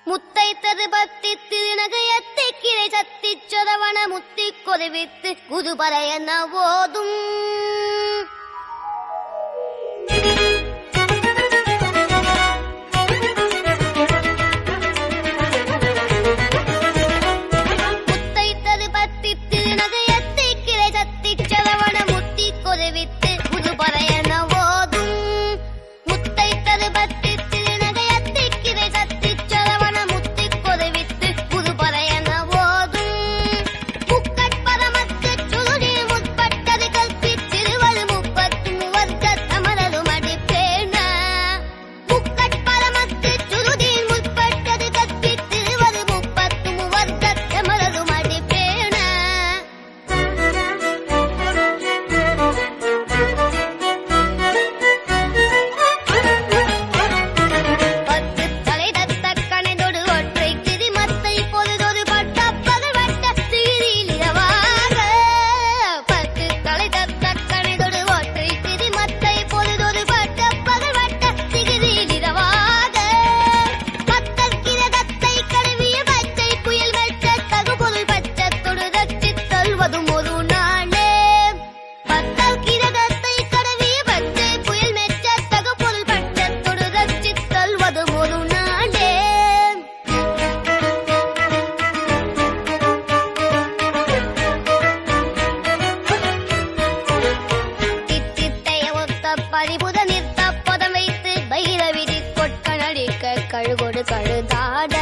முத்தைத்தது பத்தி திருநகையத்தை கிளை சத்தி சொரவண முத்தி கொதிவித்து குதுபரையன ஓதும் முத்தைத்தது பத்தி திருநகையத்தை கிளை சத்தி சொரவண முத்தி கொதிவித்து குதுபரையன ஓதும் முத்தைத்தது பத்தி கழுகொடு கழுதாட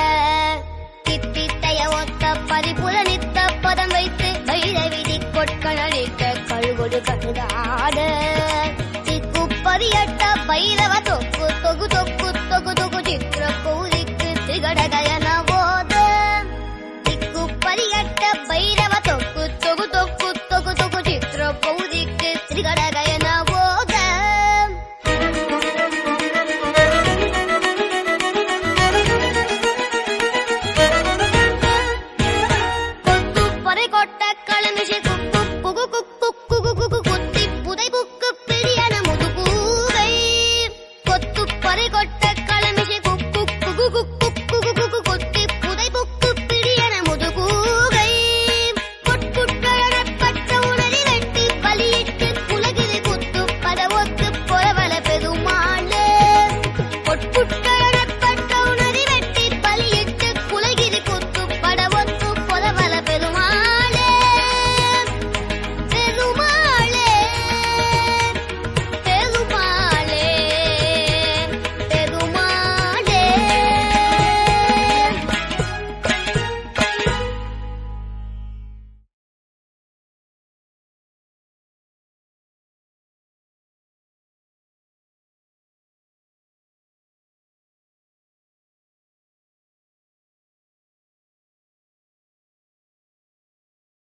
தித்தித்தைய ஒத்த பரிபுல நித்த பதம் வைத்து பைரவிதி கொட்கணடிக்க கழுகொடு கழுதாட திக்குப்பரியட்ட பைரவ தொக்கு தொகு தொக்கு தொகு தொகு சித்திர கௌரிக்கு திகடகய